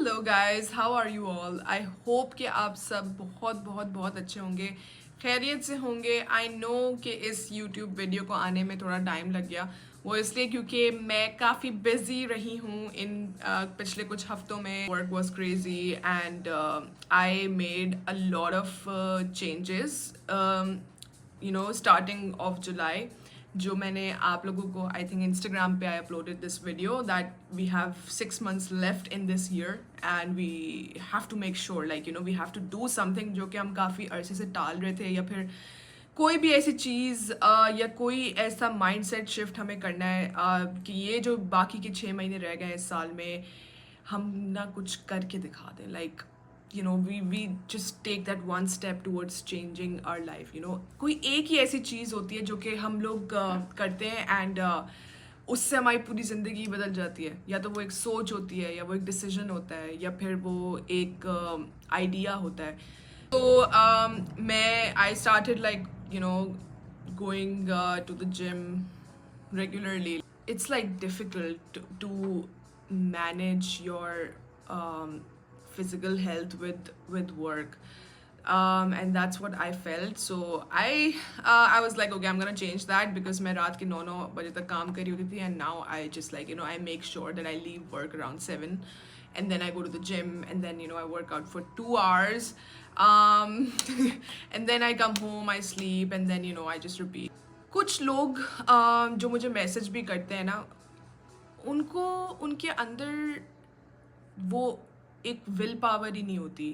Hello guys, how are you all. I hope कि आप सब बहुत बहुत बहुत अच्छे होंगे, खैरियत से होंगे। आई नो कि इस यूट्यूब वीडियो को आने में थोड़ा टाइम लग गया, वो इसलिए क्योंकि मैं काफ़ी बिजी रही हूँ इन पिछले कुछ हफ्तों में। Work was crazy and I made a lot of changes starting off July. जो मैंने आप लोगों को आई थिंक इंस्टाग्राम पे I uploaded this video that we have 6 months left in this year and we have to make sure we have to do something जो कि हम काफ़ी अरसे से टाल रहे थे, या फिर कोई भी ऐसी चीज़ या कोई ऐसा माइंडसेट शिफ्ट हमें करना है कि ये जो बाकी के 6 महीने रह गए इस साल में हम ना कुछ करके दिखा दें। we just take that one step towards changing our life. कोई एक ही ऐसी चीज़ होती है जो कि हम लोग करते हैं एंड उससे हमारी पूरी ज़िंदगी बदल जाती है। या तो वो एक सोच होती है, या वो एक डिसीजन होता है, या फिर वो एक आइडिया होता है। तो मैं I started going to the gym regularly. It's difficult to manage your um, physical health with work, and that's what I felt. So I was like, okay, I'm gonna change that, because मैं रात के 9 बजे तक काम कर रही होती थी, and now I just I make sure that I leave work around 7, and then I go to the gym, and then I work out for 2 hours, um, and then I come home, I sleep, and then I just repeat. कुछ लोग जो मुझे message भी करते हैं ना, उनको उनके अंदर वो एक विल पावर ही नहीं होती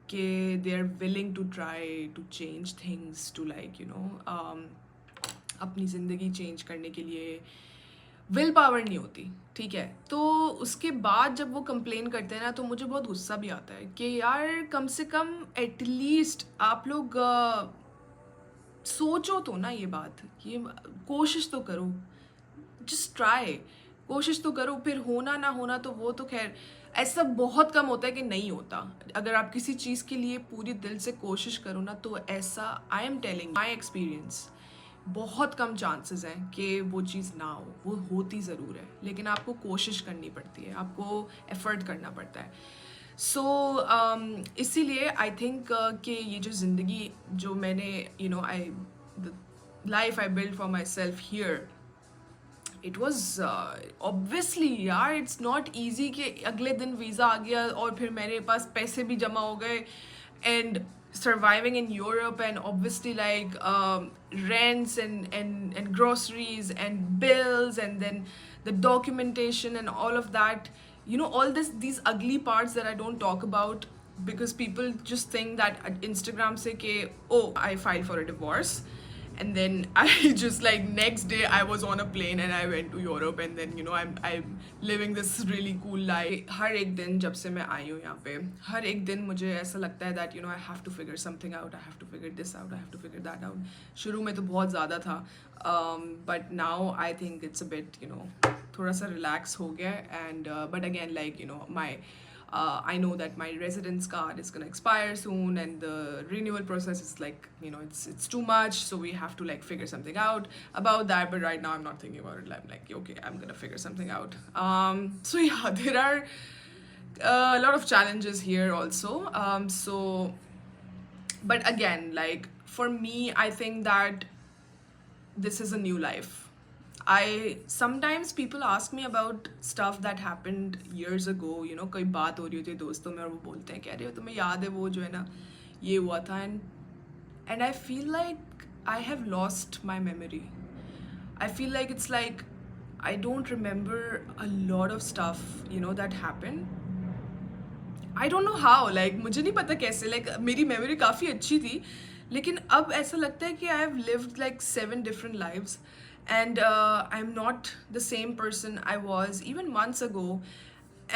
कि they are willing to try to change things, to अपनी ज़िंदगी चेंज करने के लिए विल पावर नहीं होती। ठीक है, तो उसके बाद जब वो कंप्लेन करते हैं ना, तो मुझे बहुत गुस्सा भी आता है कि यार कम से कम एटलीस्ट आप लोग सोचो तो ना, ये बात, ये कोशिश तो करो, जस्ट ट्राई, कोशिश तो करो। फिर होना ना होना तो वो तो खैर ऐसा बहुत कम होता है कि नहीं होता। अगर आप किसी चीज़ के लिए पूरी दिल से कोशिश करो ना, तो ऐसा I am telling my experience, बहुत कम चांसेस हैं कि वो चीज़ ना हो। वो होती ज़रूर है, लेकिन आपको कोशिश करनी पड़ती है, आपको एफर्ट करना पड़ता है। सो इसीलिए आई थिंक कि ये जो ज़िंदगी जो मैंने I the life I build for myself here, it was obviously यार इट्स नॉट ईजी कि अगले दिन वीज़ा आ गया और फिर मेरे पास पैसे भी जमा हो गए, and surviving in Europe, and obviously rents and groceries and bills, and then the documentation and all of that, all these ugly parts that I don't talk about, because people just think that at Instagram say ke, oh, I filed for a divorce, and then I just next day I was on a plane and I went to Europe, and then I'm living this really cool life. हर एक दिन जब से मैं आई हूँ यहाँ पे, हर एक दिन मुझे ऐसा लगता है that I have to figure something out, I have to figure this out, I have to figure that out. शुरू में तो बहुत ज़्यादा था, but now I think it's a bit थोड़ा सा relax हो गया, and but again my I know that my residence card is gonna expire soon, and the renewal process is it's too much, so we have to figure something out about that. But right now I'm not thinking about it. I'm like, okay, I'm gonna figure something out. So yeah, there are a lot of challenges here also. But again, for me, I think that this is a new life. Sometimes people ask me about stuff that happened years ago. कोई बात हो रही होती है दोस्तों में, और वो बोलते हैं, कह रहे हो तुम्हें याद है वो जो है ना, ये हुआ था, and I feel like I have lost my memory. I feel like it's like I don't remember a lot of stuff that happened. I don't know how, मुझे नहीं पता कैसे, मेरी मेमोरी काफ़ी अच्छी थी, लेकिन अब ऐसा लगता है कि I have lived 7 different lives, and I'm not the same person I was even months ago,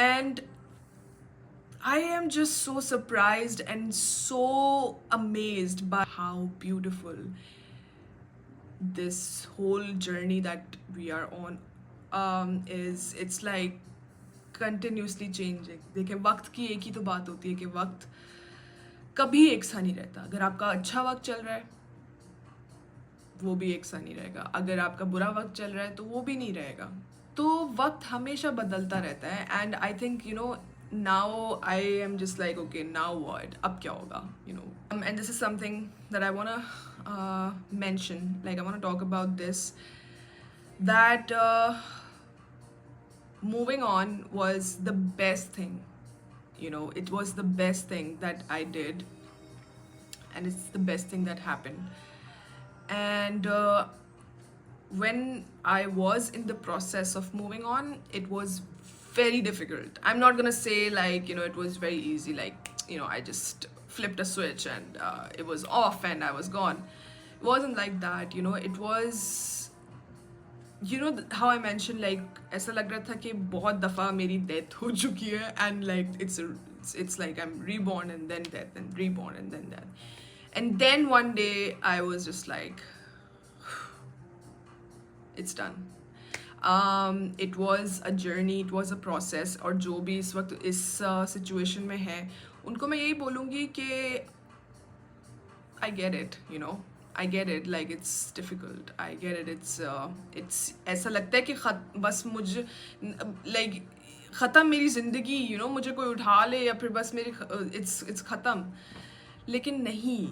and I am just so surprised and so amazed by how beautiful this whole journey that we are on is. It's continuously changing. देखिए, वक्त की एक ही तो बात होती है कि वक्त कभी एक सा नहीं रहता। अगर आपका अच्छा वक्त चल रहा है वो भी एक सा नहीं रहेगा, अगर आपका बुरा वक्त चल रहा है तो वो भी नहीं रहेगा। तो वक्त हमेशा बदलता रहता है, and I think now I am just like, okay, now what? Ab kya hoga? You know. And this is something that I wanna mention. Like I wanna talk about this. That moving on was the best thing. You know, it was the best thing that I did, and it's the best thing that happened. And when I was in the process of moving on, it was very difficult. I'm not gonna say like, you know, it was very easy, like, you know, I just flipped a switch and it was off and I was gone. It wasn't like that, you know. It was, you know, how I mentioned, like ऐसा लग रहा था कि बहुत दफ़ा मेरी death हो चुकी है, and like it's like I'm reborn and then death and reborn and then death. And then one day I was just like, it's done. It was a journey, it was a process. और जो भी इस वक्त इस situation में है, उनको मैं यही बोलूँगी कि I get it, you know. I get it, like it's difficult. I get it. It's ऐसा लगता है कि बस मुझे like ख़त्म मेरी ज़िंदगी, you know, मुझे कोई उठा ले या फिर बस मेरी it's ख़त्म. लेकिन नहीं,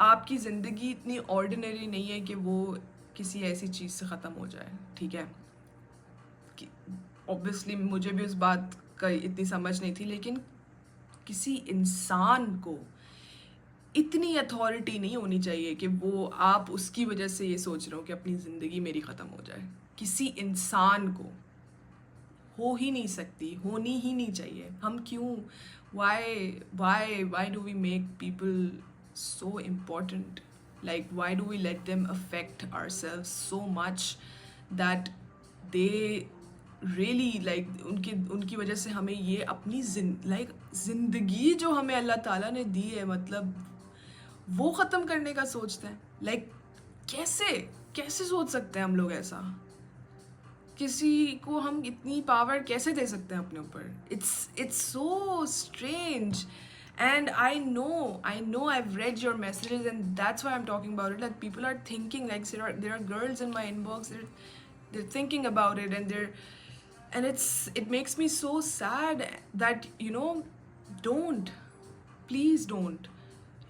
आपकी ज़िंदगी इतनी ऑर्डिनरी नहीं है कि वो किसी ऐसी चीज़ से ख़त्म हो जाए, ठीक है. ऑब्वियसली मुझे भी उस बात का इतनी समझ नहीं थी, लेकिन किसी इंसान को इतनी अथॉरिटी नहीं होनी चाहिए कि वो आप उसकी वजह से ये सोच रहे हो कि अपनी ज़िंदगी मेरी ख़त्म हो जाए. किसी इंसान को हो ही नहीं सकती, होनी ही नहीं चाहिए. हम क्यों, why do we make people so important? Like why do we let them affect ourselves so much that they really like उनकी वजह से हमें ये अपनी ज़िंदगी जो हमें अल्लाह ताला ने दी है, मतलब वो ख़त्म करने का सोचते हैं. लाइक कैसे सोच सकते हैं हम लोग ऐसा? किसी को हम इतनी पावर कैसे दे सकते हैं अपने ऊपर? It's so strange. And I know I've read your messages, and that's why I'm talking about it. Like people are thinking, like there are girls in my inbox, they're thinking about it, and it makes me so sad that, you know, please don't.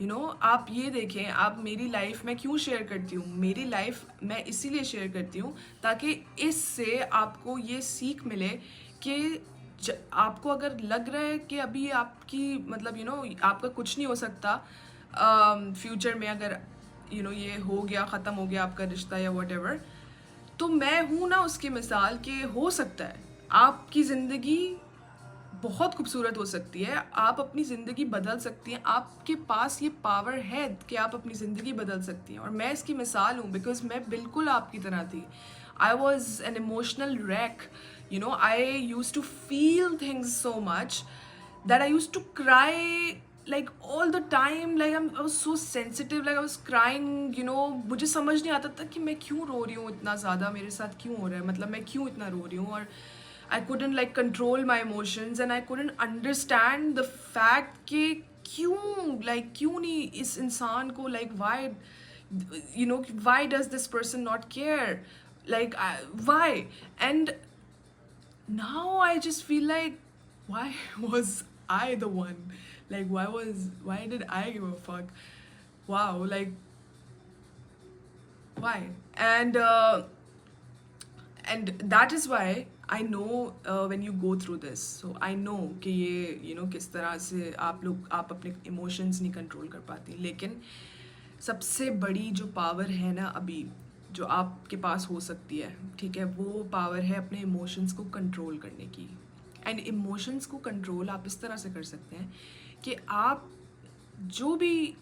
You know, आप ये देखें, आप मेरी life में क्यों share करती हूँ? मेरी लाइफ मैं इसीलिए शेयर करती हूँ ताकि इससे आपको ये सीख मिले कि आपको अगर लग रहा है कि अभी आपकी मतलब यू नो आपका कुछ नहीं हो सकता फ्यूचर में, अगर यू नो ये हो गया, ख़त्म हो गया आपका रिश्ता या व्हाटएवर, तो मैं हूँ ना उसकी मिसाल कि हो सकता है आपकी ज़िंदगी बहुत खूबसूरत हो सकती है. आप अपनी ज़िंदगी बदल सकती हैं. आपके पास ये पावर है कि आप अपनी ज़िंदगी बदल सकती हैं, और मैं इसकी मिसाल हूँ बिकॉज मैं बिल्कुल आपकी तरह थी. I was an emotional rack. You know, I used to feel things so much that I used to cry like all the time. Like I was so sensitive, like I was crying, you know. मुझे समझ नहीं आता था कि मैं क्यों रो रही हूँ इतना ज़्यादा, मेरे साथ क्यों हो रहा है, मतलब मैं क्यों इतना रो रही हूँ. और I couldn't like control my emotions, and I couldn't understand the fact कि क्यों नहीं इस इंसान को like why does this person not care, like why. And now I just feel like, why was I the one? Like why did I give a fuck? Wow, like why? And that is why I know when you go through this, so I know कि ये you know किस तरह से आप अपने emotions नहीं control कर पाती. लेकिन सबसे बड़ी जो पावर है ना अभी जो आपके पास हो सकती है, ठीक है, वो पावर है अपने इमोशंस को कंट्रोल करने की. एंड इमोशंस को कंट्रोल आप इस तरह से कर सकते हैं कि आप जो भी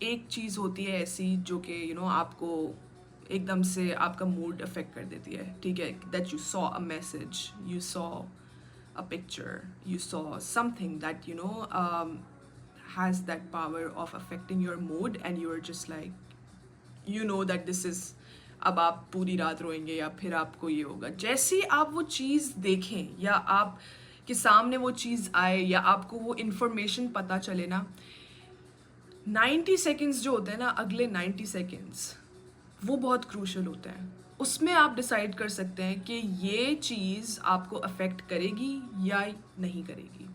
एक चीज़ होती है ऐसी जो कि यू नो आपको एकदम से आपका मूड अफेक्ट कर देती है, ठीक है, that you saw a message, you saw a picture, you saw something that you know has that power of affecting your mood, and you are just like you know that this is, अब आप पूरी रात रोएंगे या फिर आपको ये होगा. जैसे ही आप वो चीज़ देखें या आप के सामने वो चीज़ आए या आपको वो इन्फॉर्मेशन पता चले ना, 90 सेकेंड्स जो होते हैं ना, अगले 90 सेकेंड्स वो बहुत क्रूशल होते हैं. उसमें आप डिसाइड कर सकते हैं कि ये चीज़ आपको अफेक्ट करेगी या नहीं करेगी।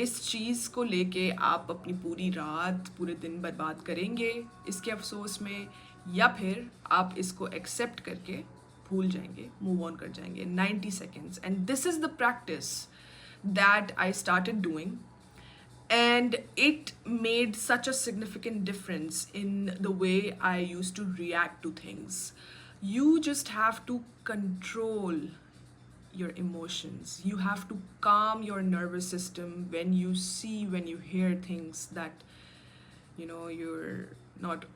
इस चीज़ को लेके आप अपनी पूरी रात पूरे दिन बर्बाद करेंगे इसके अफसोस में, या फिर आप इसको एक्सेप्ट करके भूल जाएंगे, मूव ऑन कर जाएंगे 90 seconds। And this is the practice that I started doing, and it made such a significant difference in the way I used to react to things. You just have to control your emotions. You have to calm your nervous system when you see, when you hear things that you're not,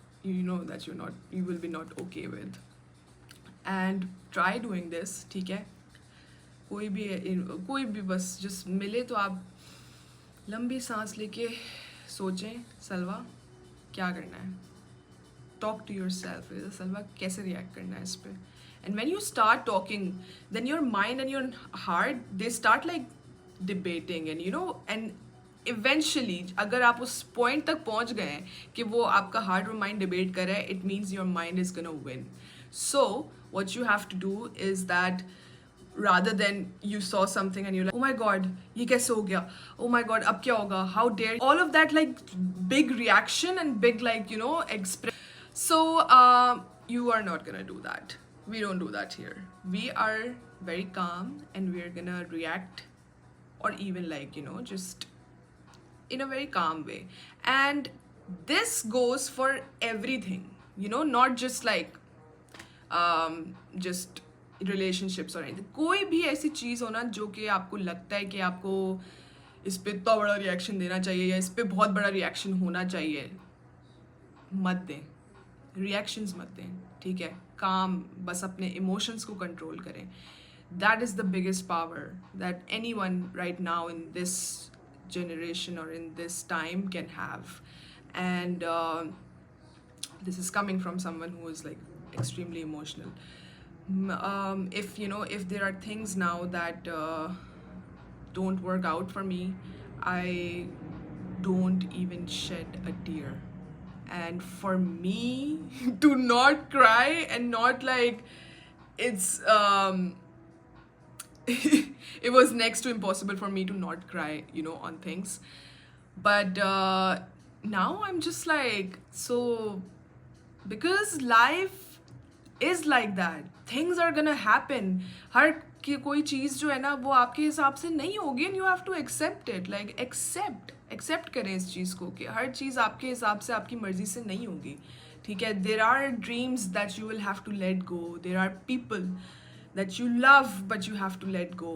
that you will be not okay with. And try doing this, ठीक है? कोई भी बस just मिले तो आप लंबी सांस लेके सोचें, सलवा क्या करना है, टॉक टू योर सेल्फ, सलवा कैसे रिएक्ट करना है इस पर। And when you start talking then your mind and your heart they start like debating, and eventually अगर आप उस पॉइंट तक पहुंच गए हैं कि वो आपका हार्ट और माइंड डिबेट कर रहा है, it means your mind is gonna win. So what you have to do is that rather than you saw something and you're like, oh my god, ye kaise ho gaya, oh my god, ab kya hoga, how dare, all of that like big reaction and big express. So you are not gonna do that. We don't do that here. We are very calm and we're gonna react, or even just in a very calm way. And this goes for everything, not just just relationships और कोई भी ऐसी चीज़ हो ना जो कि आपको लगता है कि आपको इस पर इतना बड़ा रिएक्शन देना चाहिए या इस पर बहुत बड़ा रिएक्शन होना चाहिए, मत दें, रिएक्शंस मत दें, ठीक है? काम, बस अपने इमोशंस को कंट्रोल करें। That is the biggest power that any one right now in this generation or in this time can have. And this is coming from someone who is extremely emotional. If there are things now that don't work out for me, I don't even shed a tear. And for me to not cry and not it's it was next to impossible for me to not cry on things. But now I'm just so, because life is like that, things are gonna happen. हर कोई चीज़ जो है ना वो आपके हिसाब से नहीं होगी, and you have to accept it. accept करें इस चीज़ को कि हर चीज़ आपके हिसाब से, आपकी मर्ज़ी से नहीं होगी, ठीक है? There are dreams that you will have to let go. There are people that you love but you have to let go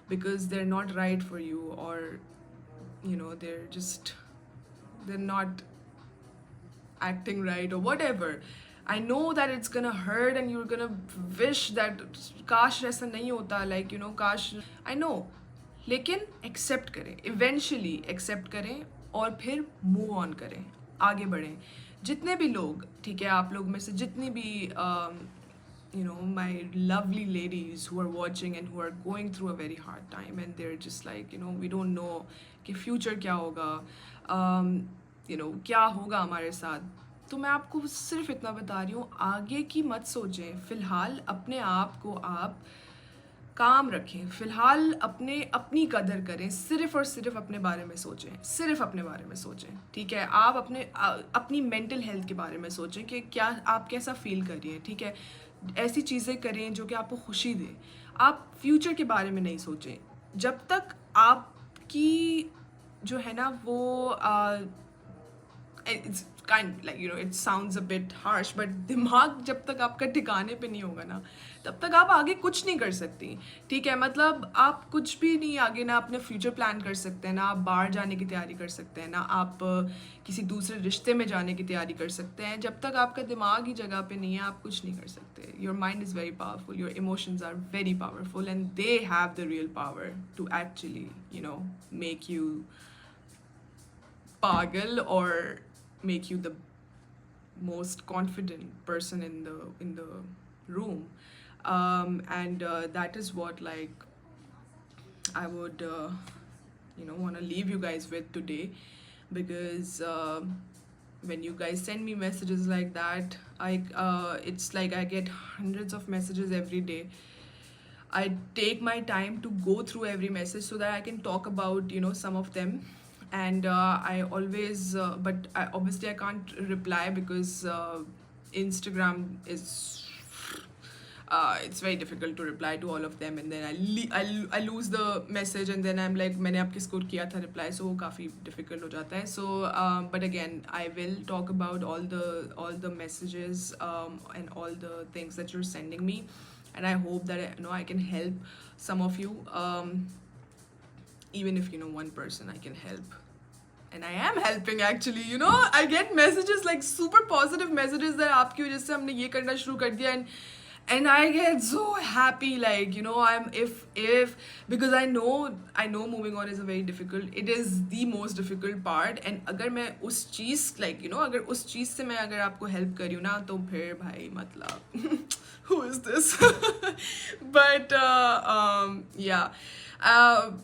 because they're not right for you, or they're not acting right or whatever. I know that it's gonna hurt and you're gonna wish that काश ऐसा नहीं होता, काश, I know, लेकिन accept करें, eventually accept करें और फिर move on करें, आगे बढ़ें। जितने भी लोग, ठीक है, आप लोग में से जितनी भी my lovely ladies who are watching and who are going through a very hard time and they're just we don't know कि future क्या होगा, क्या होगा हमारे साथ, तो मैं आपको सिर्फ इतना बता रही हूँ, आगे की मत सोचें। फ़िलहाल अपने आप को आप काम रखें, फ़िलहाल अपनी कदर करें, सिर्फ और सिर्फ अपने बारे में सोचें, सिर्फ अपने बारे में सोचें, ठीक है? आप अपनी मेंटल हेल्थ के बारे में सोचें कि क्या आप कैसा फील कर रही हैं, ठीक है? ऐसी चीज़ें करें जो कि आपको खुशी दे। आप फ्यूचर के बारे में नहीं सोचें। जब तक आपकी जो है ना वो it's kind it sounds a bit harsh, but दिमाग जब तक आपका ठिकाने पे नहीं होगा ना, तब तक आप आगे कुछ नहीं कर सकती, ठीक है? मतलब आप कुछ भी नहीं आगे, ना अपने फ्यूचर प्लान कर सकते हैं, ना आप बाहर जाने की तैयारी कर सकते हैं, ना आप किसी दूसरे रिश्ते में जाने की तैयारी कर सकते हैं। जब तक आपका दिमाग ही जगह पे नहीं है, आप कुछ नहीं कर सकते। Your mind is very powerful, your emotions are very powerful, and they have the real power to actually make you पागल or make you the most confident person in the room. And that is what I would want to leave you guys with today, because when you guys send me messages like that. It's like I get hundreds of messages every day. I take my time to go through every message so that I can talk about, some of them. And I always, but obviously I can't reply because Instagram is, it's very difficult to reply to all of them, and then I lose the message, and then I'm like, मैंने आप किसको किया था reply, so वो काफ़ी difficult हो जाता है. So but again, I will talk about all the messages and all the things that you're sending me, and I hope that I can help some of you, even if one person I can help. And I am helping actually. I get messages like super positive messages that आपकी वजह से हमने ये करना शुरू कर दिया, and I get so happy, like I'm if because I know moving on is a very difficult, it is the most difficult part, and अगर मैं उस चीज़ like अगर उस चीज़ से मैं अगर आपको help कर रही हूँ ना, तो फिर भाई मतलब who is this? But yeah.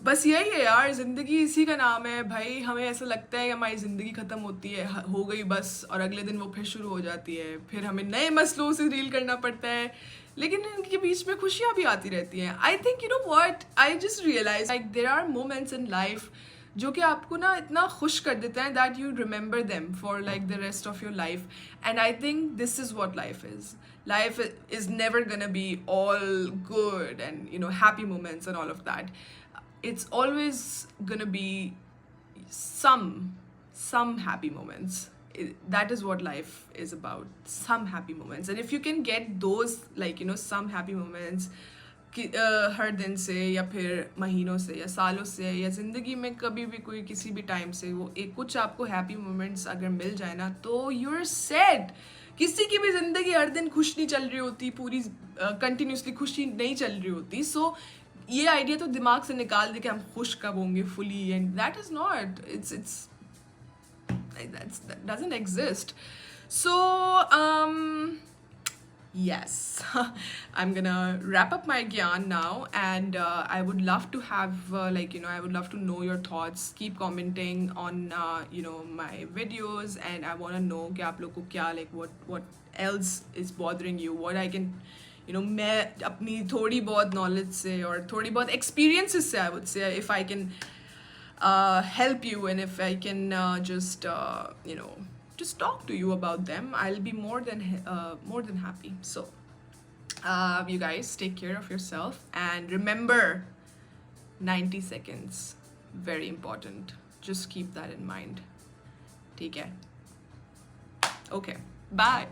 बस यही है यार, ज़िंदगी इसी का नाम है भाई. हमें ऐसा लगता है कि हमारी ज़िंदगी ख़त्म होती है, हो गई बस, और अगले दिन वो फिर शुरू हो जाती है, फिर हमें नए मसलों से डील करना पड़ता है, लेकिन इनके बीच में खुशियाँ भी आती रहती हैं. I think what I just realize, like there are moments in life जो कि आपको ना इतना खुश कर देते हैं that you remember them for like the rest of your life. And I think this is what life is. Life is never gonna be all good and happy moments and all of that. It's always gonna be some happy moments. That is what life is about, some happy moments. And if you can get those, like some happy moments हर दिन से या फिर महीनों से या सालों से या ज़िंदगी में कभी भी कोई किसी भी टाइम से वो एक कुछ आपको हैप्पी मोमेंट्स अगर मिल जाए ना, तो you're set. किसी की भी ज़िंदगी हर दिन खुश नहीं चल रही होती, पूरी कंटिन्यूसली खुशी नहीं चल रही होती. सो ये आइडिया तो दिमाग से निकाल दे कि हम खुश कब होंगे fully, and that is not, it's that doesn't exist. So yes, I'm gonna wrap up my gyan now, and I would love to have I would love to know your thoughts. Keep commenting on my videos, and I want to know कि आप लोग को क्या, like what else is bothering you, what I can मैं अपनी थोड़ी बहुत knowledge से और थोड़ी बहुत experiences से, I would say, if I can help you, and if I can just talk to you about them, I'll be more than happy. So you guys take care of yourself, and remember 90 seconds, very important. Just keep that in mind. ठीक है? Okay, bye.